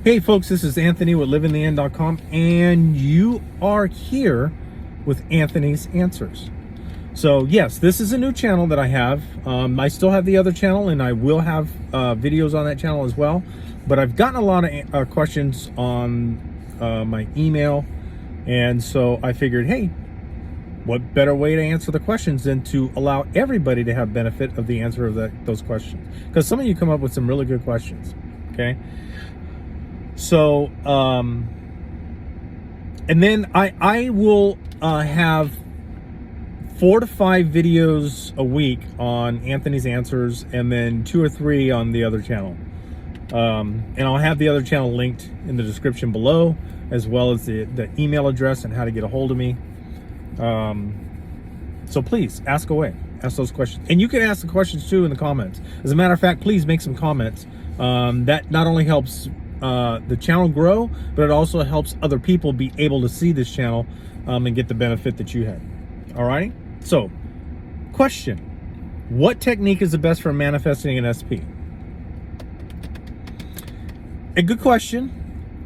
Hey folks, this is Anthony with livingtheend.com, and you are here with Anthony's Answers. So yes, this is a new channel that I have. I still have the other channel, and I will have videos on that channel as well. But I've gotten a lot of questions on my email, and so I figured, hey, what better way to answer the questions than to allow everybody to have benefit of the answer of those questions? Because some of you come up with some really good questions, okay? So, and then I will have 4 to 5 videos a week on Anthony's Answers, and then 2 or 3 on the other channel. And I'll have the other channel linked in the description below, as well as the email address and how to get a hold of me. So please ask away, ask those questions, and you can ask the questions too in the comments. As a matter of fact, please make some comments. That not only helps the channel grow, but it also helps other people be able to see this channel and get the benefit that you had. All right. So, question: what technique is the best for manifesting an SP? A good question.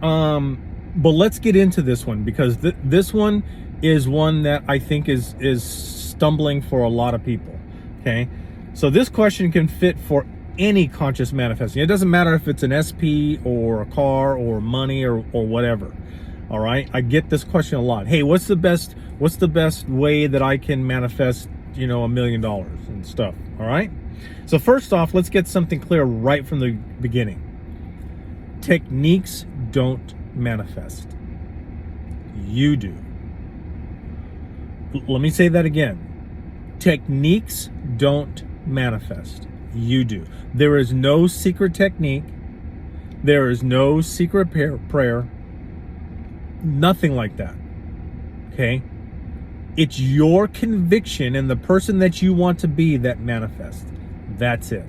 But let's get into this one, because this one is one that I think is stumbling for a lot of people. Okay. So this question can fit for any conscious manifesting. It doesn't matter if it's an SP or a car or money or whatever. All right. I get this question a lot. Hey, what's the best way that I can manifest, $1 million and stuff? All right. So first off, let's get something clear right from the beginning. Techniques don't manifest. You do. Let me say that again. Techniques don't manifest. You do. There is no secret technique. There is no secret prayer. Nothing like that. Okay? It's your conviction and the person that you want to be that manifests. That's it.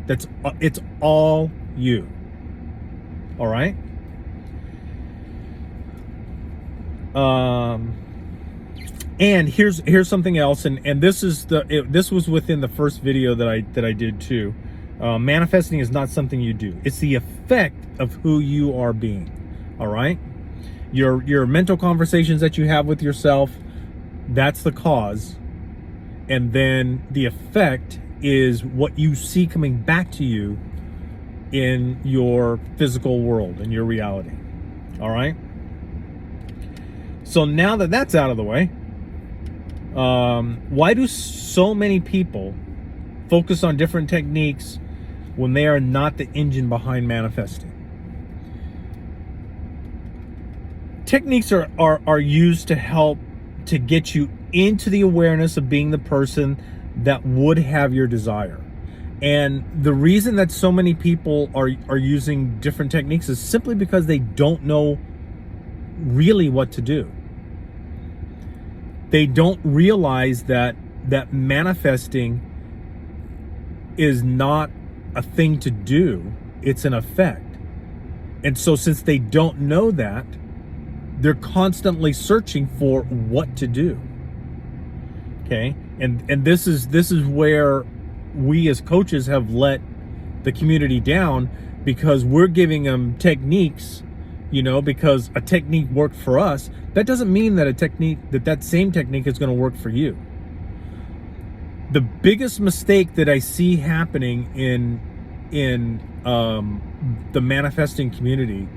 It's all you. All right? And here's something else, and this was within the first video that I did too. Manifesting is not something you do; it's the effect of who you are being. All right, your mental conversations that you have with yourself, that's the cause, and then the effect is what you see coming back to you in your physical world, in your reality. All right. So now that that's out of the way, why do so many people focus on different techniques when they are not the engine behind manifesting? Techniques are used to help to get you into the awareness of being the person that would have your desire. And the reason that so many people are using different techniques is simply because they don't know really what to do. They don't realize that manifesting is not a thing to do, it's an effect. And so since they don't know that, they're constantly searching for what to do. Okay? And this is where we as coaches have let the community down, because we're giving them techniques, because a technique worked for us. That doesn't mean that that same technique is going to work for you. The biggest mistake that I see happening in the manifesting community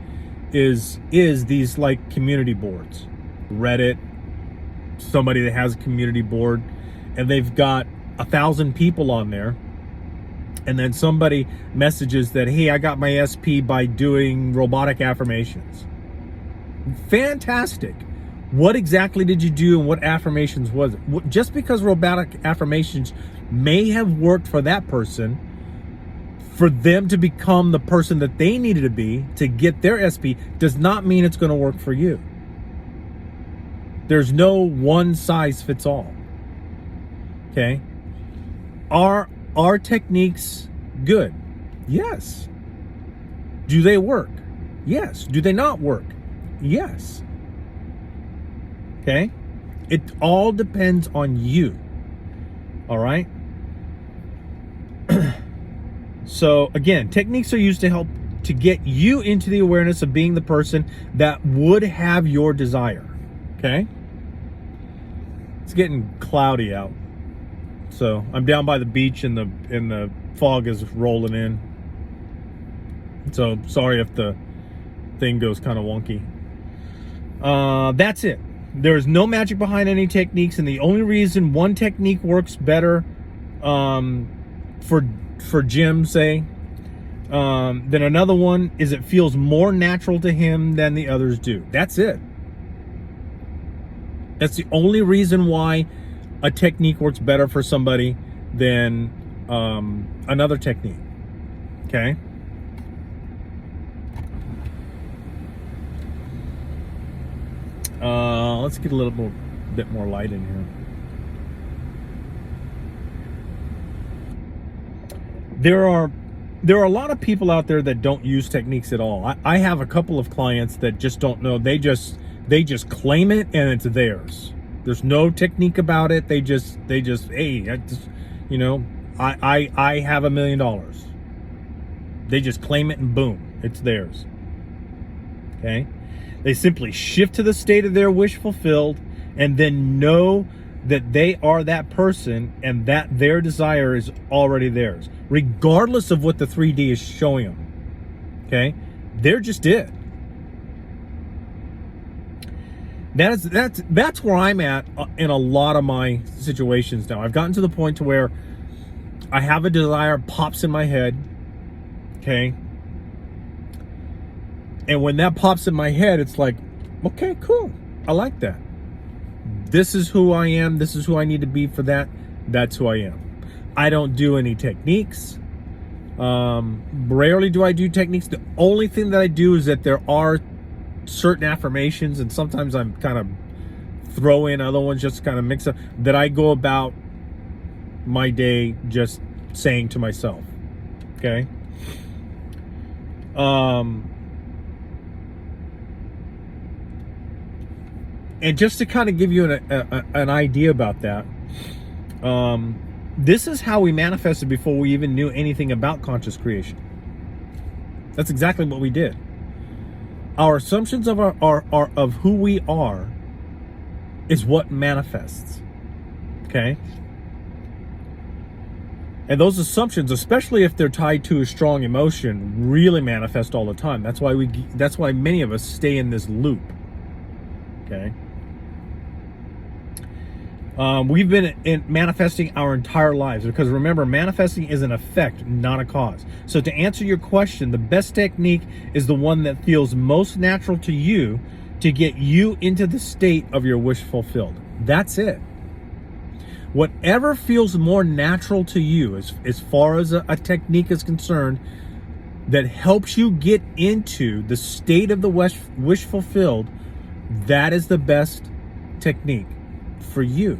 is these like community boards, Reddit, somebody that has a community board, and they've got 1,000 people on there. And then somebody messages that, hey, I got my SP by doing robotic affirmations. Fantastic. What exactly did you do, and what affirmations was it? Just because robotic affirmations may have worked for that person, for them to become the person that they needed to be to get their SP, does not mean it's going to work for you. There's no one size fits all. Okay? Are techniques good? Yes. Do they work? Yes. Do they not work? Yes. Okay? It all depends on you. All right? So again, techniques are used to help to get you into the awareness of being the person that would have your desire. Okay? It's getting cloudy out. So I'm down by the beach and the fog is rolling in. So sorry if the thing goes kind of wonky. That's it. There's no magic behind any techniques, and the only reason one technique works better for Jim, say, than another one is it feels more natural to him than the others do. That's it. That's the only reason why a technique works better for somebody than another technique. Okay? Let's get a little bit more light in here. There are a lot of people out there that don't use techniques at all. I have a couple of clients that just don't know. They just claim it and it's theirs. There's no technique about it. They just hey, I have $1 million. They just claim it and boom, it's theirs. Okay? They simply shift to the state of their wish fulfilled and then know that they are that person and that their desire is already theirs, regardless of what the 3D is showing them. Okay? They're just it. That's where I'm at in a lot of my situations now. I've gotten to the point to where I have a desire pops in my head. Okay? And when that pops in my head, it's like, okay, cool. I like that. This is who I am. This is who I need to be for that. That's who I am. I don't do any techniques. Rarely do I do techniques. The only thing that I do is that there are certain affirmations, and sometimes I'm kind of throw in other ones just to kind of mix up, that I go about my day just saying to myself. Okay? And just to kind of give you an idea about that, this is how we manifested before we even knew anything about conscious creation. That's exactly what we did. Our assumptions of of who we are is what manifests. Okay? And those assumptions, especially if they're tied to a strong emotion, really manifest all the time. That's why many of us stay in this loop. Okay? We've been manifesting our entire lives, because remember, manifesting is an effect, not a cause. So to answer your question, the best technique is the one that feels most natural to you to get you into the state of your wish fulfilled. That's it. Whatever feels more natural to you as far as a technique is concerned that helps you get into the state of the wish fulfilled, that is the best technique for you.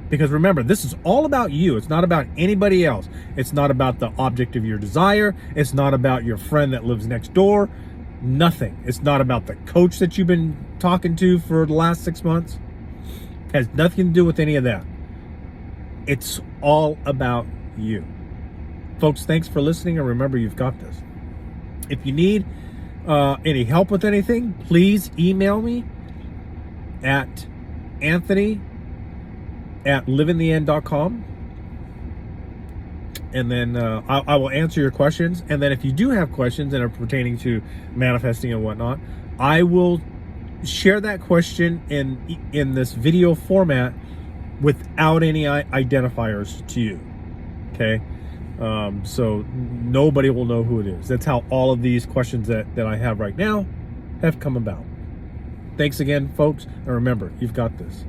Because remember, this is all about you. It's not about anybody else. It's not about the object of your desire. It's not about your friend that lives next door. Nothing. It's not about the coach that you've been talking to for the last 6 months. It has nothing to do with any of that. It's all about you. Folks, thanks for listening, and remember, you've got this. If you need any help with anything, please email me at anthony@livingtheend.com, and then I will answer your questions. And then if you do have questions that are pertaining to manifesting and whatnot, I will share that question in this video format without any identifiers to you. Okay? So nobody will know who it is. That's how all of these questions that I have right now have come about. Thanks again, folks, and remember, you've got this.